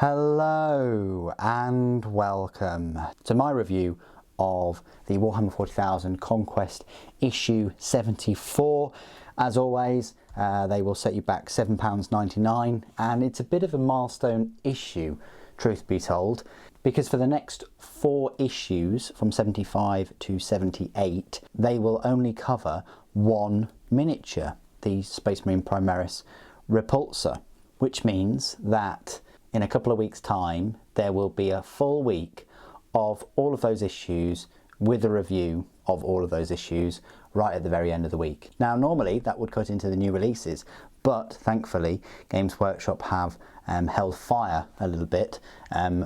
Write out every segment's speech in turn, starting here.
Hello and welcome to my review of the Warhammer 40,000 Conquest issue 74. As always, they will set you back £7.99, and it's a bit of a milestone issue, truth be told, because for the next 4 issues from 75 to 78, they will only cover one miniature, the Space Marine Primaris Repulsor, which means that in a couple of weeks' time, there will be a full week of all of those issues with a review of all of those issues right at the very end of the week. Now, normally that would cut into the new releases, but thankfully Games Workshop have held fire a little bit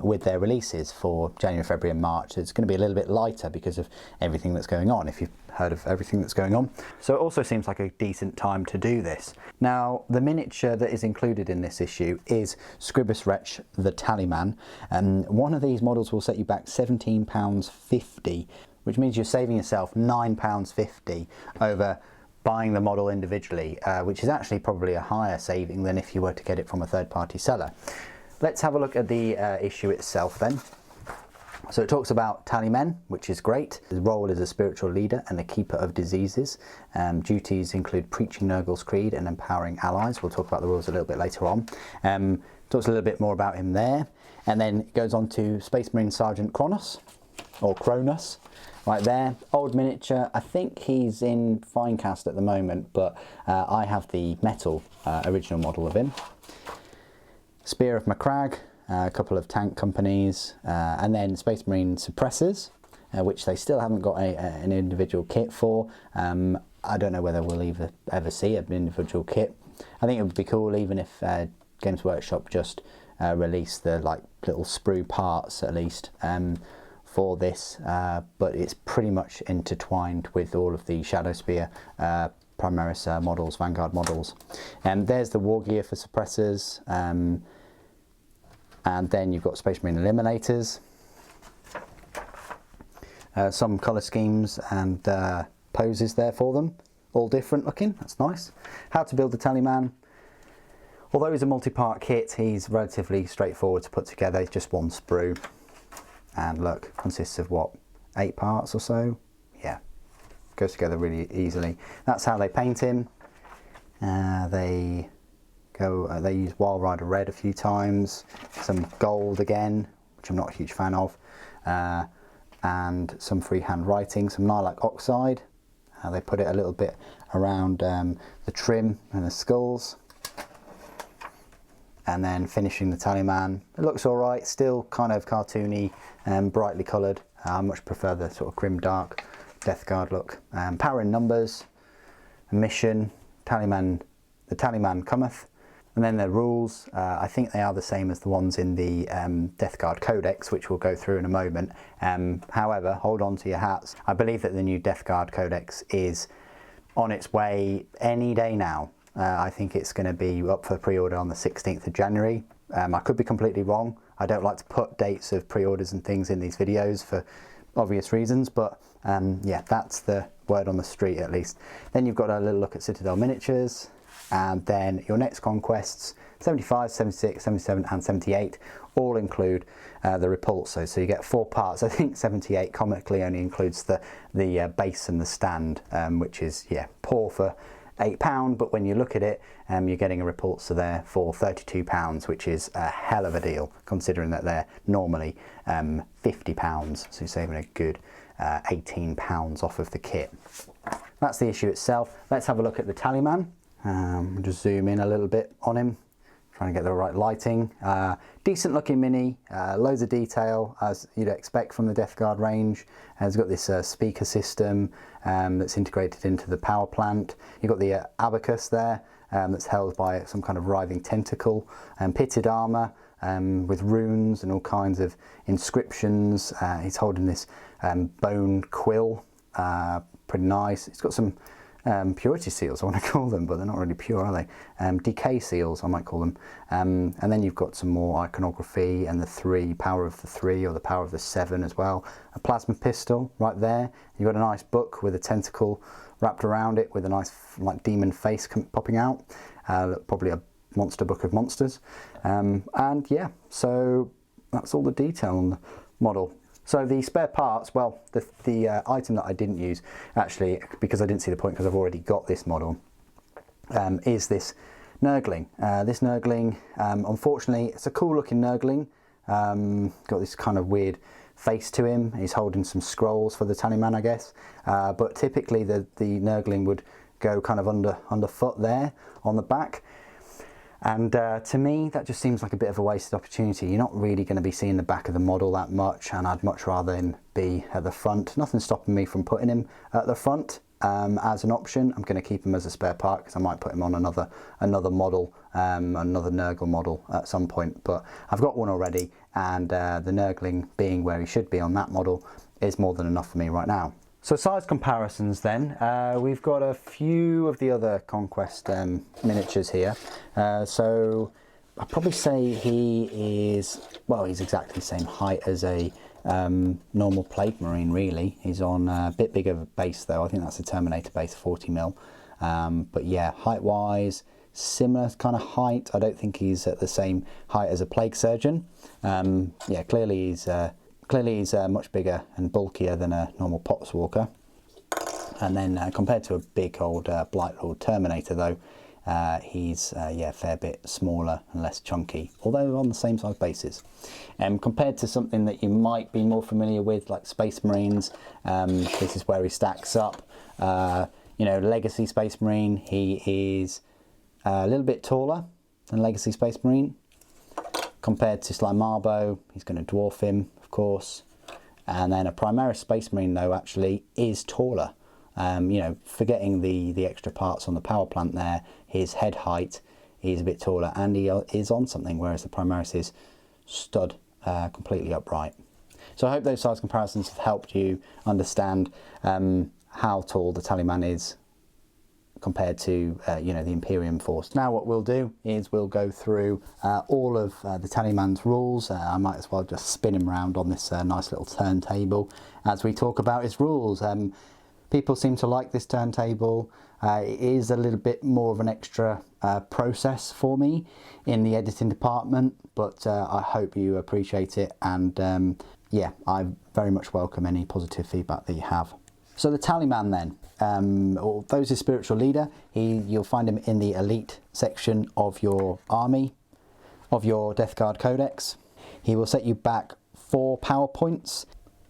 with their releases for January, February and March. It's going to be a little bit lighter because of everything that's going on, if you've heard of everything that's going on. So it also seems like a decent time to do this. Now, the miniature that is included in this issue is Scribus Rex the Tallyman, and one of these models will set you back £17.50, which means you're saving yourself £9.50 over buying the model individually, which is actually probably a higher saving than if you were to get it from a third-party seller. Let's have a look at the issue itself then. So it talks about Tallymen, which is great. His role is a spiritual leader and a keeper of diseases. Duties include preaching Nurgle's creed and empowering allies. We'll talk about the rules a little bit later on. Talks a little bit more about him there, and then it goes on to Space Marine Sergeant Kronos, or Cronus, right there. Old miniature. I think he's in Finecast at the moment, but I have the metal original model of him. Spear of Macragge, a couple of tank companies, and then Space Marine Suppressors, which they still haven't got an individual kit for. I don't know whether we'll ever see an individual kit. I think it would be cool even if Games Workshop just released the little sprue parts at least for this, but it's pretty much intertwined with all of the Shadowspear Primaris models, Vanguard models. And there's the war gear for suppressors, and then you've got Space Marine Eliminators, some colour schemes and poses there for them, all different looking, that's nice. How to build the Tallyman. Although he's a multi-part kit, he's relatively straightforward to put together. It's just one sprue, and look, consists of what, 8 parts or so? Yeah, goes together really easily. That's how they paint him. They use Wild Rider Red a few times, some gold again, which I'm not a huge fan of, and some freehand writing, some Lilac Oxide. They put it a little bit around the trim and the skulls. And then finishing the Tallyman. It looks alright, still kind of cartoony and brightly coloured. I much prefer the sort of grim dark Death Guard look. Power in numbers, mission, Tallyman, the Tallyman cometh. And then the rules, I think they are the same as the ones in the Death Guard Codex, which we'll go through in a moment. However, hold on to your hats. I believe that the new Death Guard Codex is on its way any day now. I think it's going to be up for pre-order on the 16th of January. I could be completely wrong. I don't like to put dates of pre-orders and things in these videos for obvious reasons, but yeah, that's the word on the street at least. Then you've got a little look at Citadel miniatures, and then your next conquests, 75, 76, 77 and 78, all include the Repulsor. So you get 4 parts. I think 78 comically only includes the base and the stand, which is, yeah, poor for £8, but when you look at it, you're getting a Repulsor there for £32, which is a hell of a deal, considering that they're normally £50, so you're saving a good £18 off of the kit. That's the issue itself. Let's have a look at the Tallyman. Just zoom in a little bit on him, trying to get the right lighting. Decent looking mini, loads of detail as you'd expect from the Death Guard range. It's got this speaker system that's integrated into the power plant. You've got the abacus there that's held by some kind of writhing tentacle, pitted armour with runes and all kinds of inscriptions. He's holding this bone quill, pretty nice. It's got some purity seals, I want to call them, but they're not really pure, are they? Decay seals, I might call them. And then you've got some more iconography and the power of the 3 or the power of the 7 as well. A plasma pistol right there. You've got a nice book with a tentacle wrapped around it with a nice demon face popping out. Probably a monster book of monsters. And yeah, so that's all the detail on the model. So the spare parts, well, the item that I didn't use, actually, because I didn't see the point because I've already got this model, is this Nurgling. This Nurgling, unfortunately, it's a cool looking Nurgling. Got this kind of weird face to him. He's holding some scrolls for the Tallyman, I guess. But typically the Nurgling would go kind of underfoot there on the back. And to me, that just seems like a bit of a wasted opportunity. You're not really going to be seeing the back of the model that much, and I'd much rather him be at the front. Nothing's stopping me from putting him at the front as an option. I'm going to keep him as a spare part because I might put him on another model, another Nurgle model at some point. But I've got one already, and the Nurgling being where he should be on that model is more than enough for me right now. So size comparisons then, we've got a few of the other Conquest miniatures here. So I'd probably say he is, well, he's exactly the same height as a normal Plague Marine really. He's on a bit bigger base though. I think that's a Terminator base, 40mm. But yeah, height wise, similar kind of height. I don't think he's at the same height as a Plague Surgeon. Yeah, clearly he's much bigger and bulkier than a normal Potswalker. And then compared to a big old Blightlord Terminator though, he's yeah, a fair bit smaller and less chunky, although on the same size bases. Compared to something that you might be more familiar with, like Space Marines, this is where he stacks up. You know, Legacy Space Marine, he is a little bit taller than Legacy Space Marine. Compared to Sly Marbo, he's going to dwarf him, of course. And then a Primaris Space Marine, though, actually is taller. You know, forgetting the extra parts on the power plant there, his head height is a bit taller, and he is on something, whereas the Primaris is stood completely upright. So I hope those size comparisons have helped you understand how tall the Tallyman is compared to you know, the Imperium Force. Now what we'll do is we'll go through all of the Tallyman's rules. I might as well just spin him around on this nice little turntable as we talk about his rules. People seem to like this turntable. It is a little bit more of an extra process for me in the editing department, but I hope you appreciate it, and yeah, I very much welcome any positive feedback that you have. So the Tallyman then, although he's a spiritual leader, you'll find him in the elite section of your army, of your Death Guard Codex. He will set you back 4 power points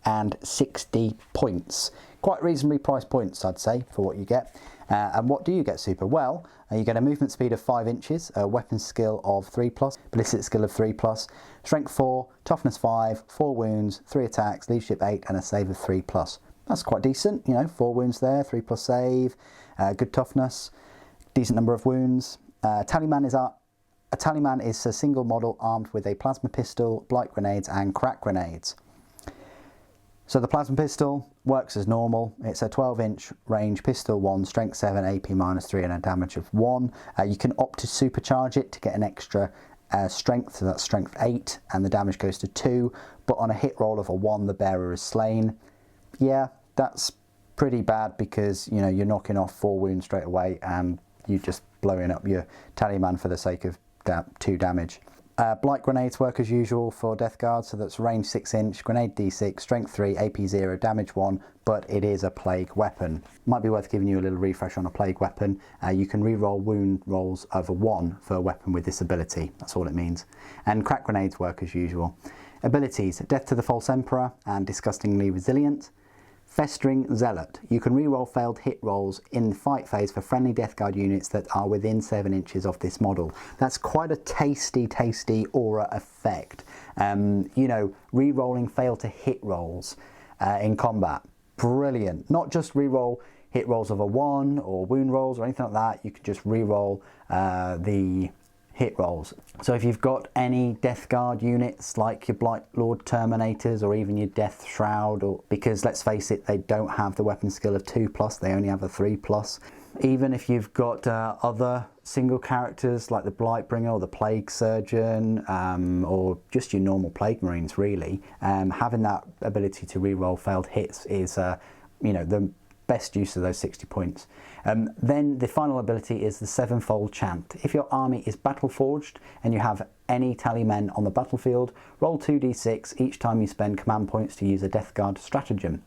and 60 points. Quite reasonably priced points, I'd say, for what you get. And what do you get, Super? Well, you get a movement speed of 5 inches, a weapon skill of 3+, ballistic skill of 3+, strength 4, toughness 5, 4 wounds, 3 attacks, leadership 8, and a save of 3+. That's quite decent, you know, 4 wounds there, 3+ save, good toughness, decent number of wounds. Tallyman is a single model armed with a plasma pistol, blight grenades, and crack grenades. So the plasma pistol works as normal. It's a 12-inch range pistol, 1, strength 7, AP -3, and a damage of 1. You can opt to supercharge it to get an extra strength, so that's strength 8, and the damage goes to 2. But on a hit roll of a 1, the bearer is slain. Yeah, that's pretty bad because, you know, you're knocking off 4 wounds straight away and you're just blowing up your Tallyman for the sake of 2 damage. Blight grenades work as usual for Death Guard, so that's range 6-inch, grenade D6, strength 3, AP 0, damage 1, but it is a plague weapon. Might be worth giving you a little refresh on a plague weapon. You can re-roll wound rolls over 1 for a weapon with this ability, that's all it means. And crack grenades work as usual. Abilities: Death to the False Emperor and Disgustingly Resilient. Festering Zealot. You can re-roll failed hit rolls in the fight phase for friendly Death Guard units that are within 7 inches of this model. That's quite a tasty aura effect. You know, re-rolling fail to hit rolls in combat. Brilliant. Not just re-roll hit rolls of a 1 or wound rolls or anything like that. You can just re-roll the hit rolls. So if you've got any Death Guard units like your Blightlord Terminators or even your Death Shroud, or because let's face it, they don't have the weapon skill of 2+, they only have a 3+. Even if you've got other single characters like the Blightbringer or the Plague Surgeon, or just your normal Plague Marines really, having that ability to re-roll failed hits is you know, the best use of those 60 points. Then the final ability is the sevenfold chant. If your army is battle forged and you have any tally men on the battlefield, roll 2d6 each time you spend command points to use a Death Guard stratagem.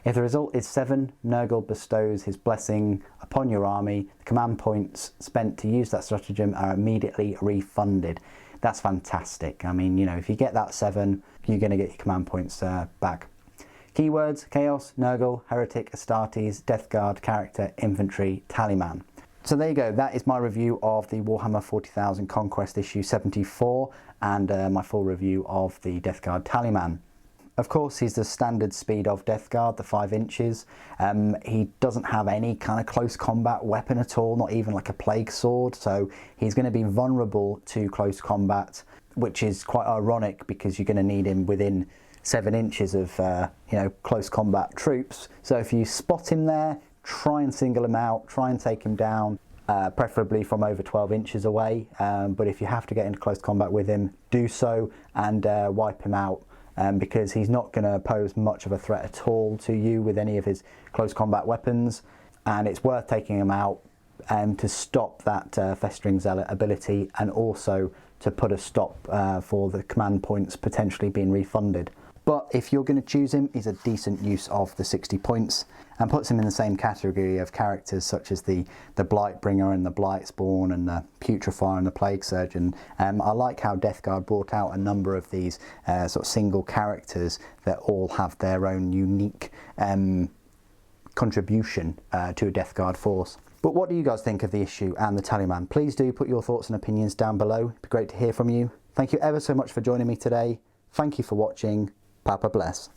If the result is 7, Nurgle bestows his blessing upon your army. The command points spent to use that stratagem are immediately refunded. That's fantastic. I mean, you know, if you get that 7, you're going to get your command points back. Keywords: Chaos, Nurgle, Heretic, Astartes, Death Guard, Character, Infantry, Tallyman. So there you go, that is my review of the Warhammer 40,000 Conquest issue 74 and my full review of the Death Guard Tallyman. Of course, he's the standard speed of Death Guard, the 5 inches. He doesn't have any kind of close combat weapon at all, not even like a plague sword, so he's going to be vulnerable to close combat, which is quite ironic because you're going to need him within 7 inches of close combat troops. So if you spot him there, try and single him out, try and take him down, preferably from over 12 inches away. But if you have to get into close combat with him, do so and wipe him out. Because he's not going to pose much of a threat at all to you with any of his close combat weapons, and it's worth taking him out to stop that Festering Zealot ability, and also to put a stop for the command points potentially being refunded. But if you're going to choose him, he's a decent use of the 60 points and puts him in the same category of characters such as the Blightbringer and the Blightspawn and the Putrefier and the Plague Surgeon. I like how Death Guard brought out a number of these sort of single characters that all have their own unique contribution to a Death Guard force. But what do you guys think of the issue and the Tallyman? Please do put your thoughts and opinions down below. It'd be great to hear from you. Thank you ever so much for joining me today. Thank you for watching. Papa bless.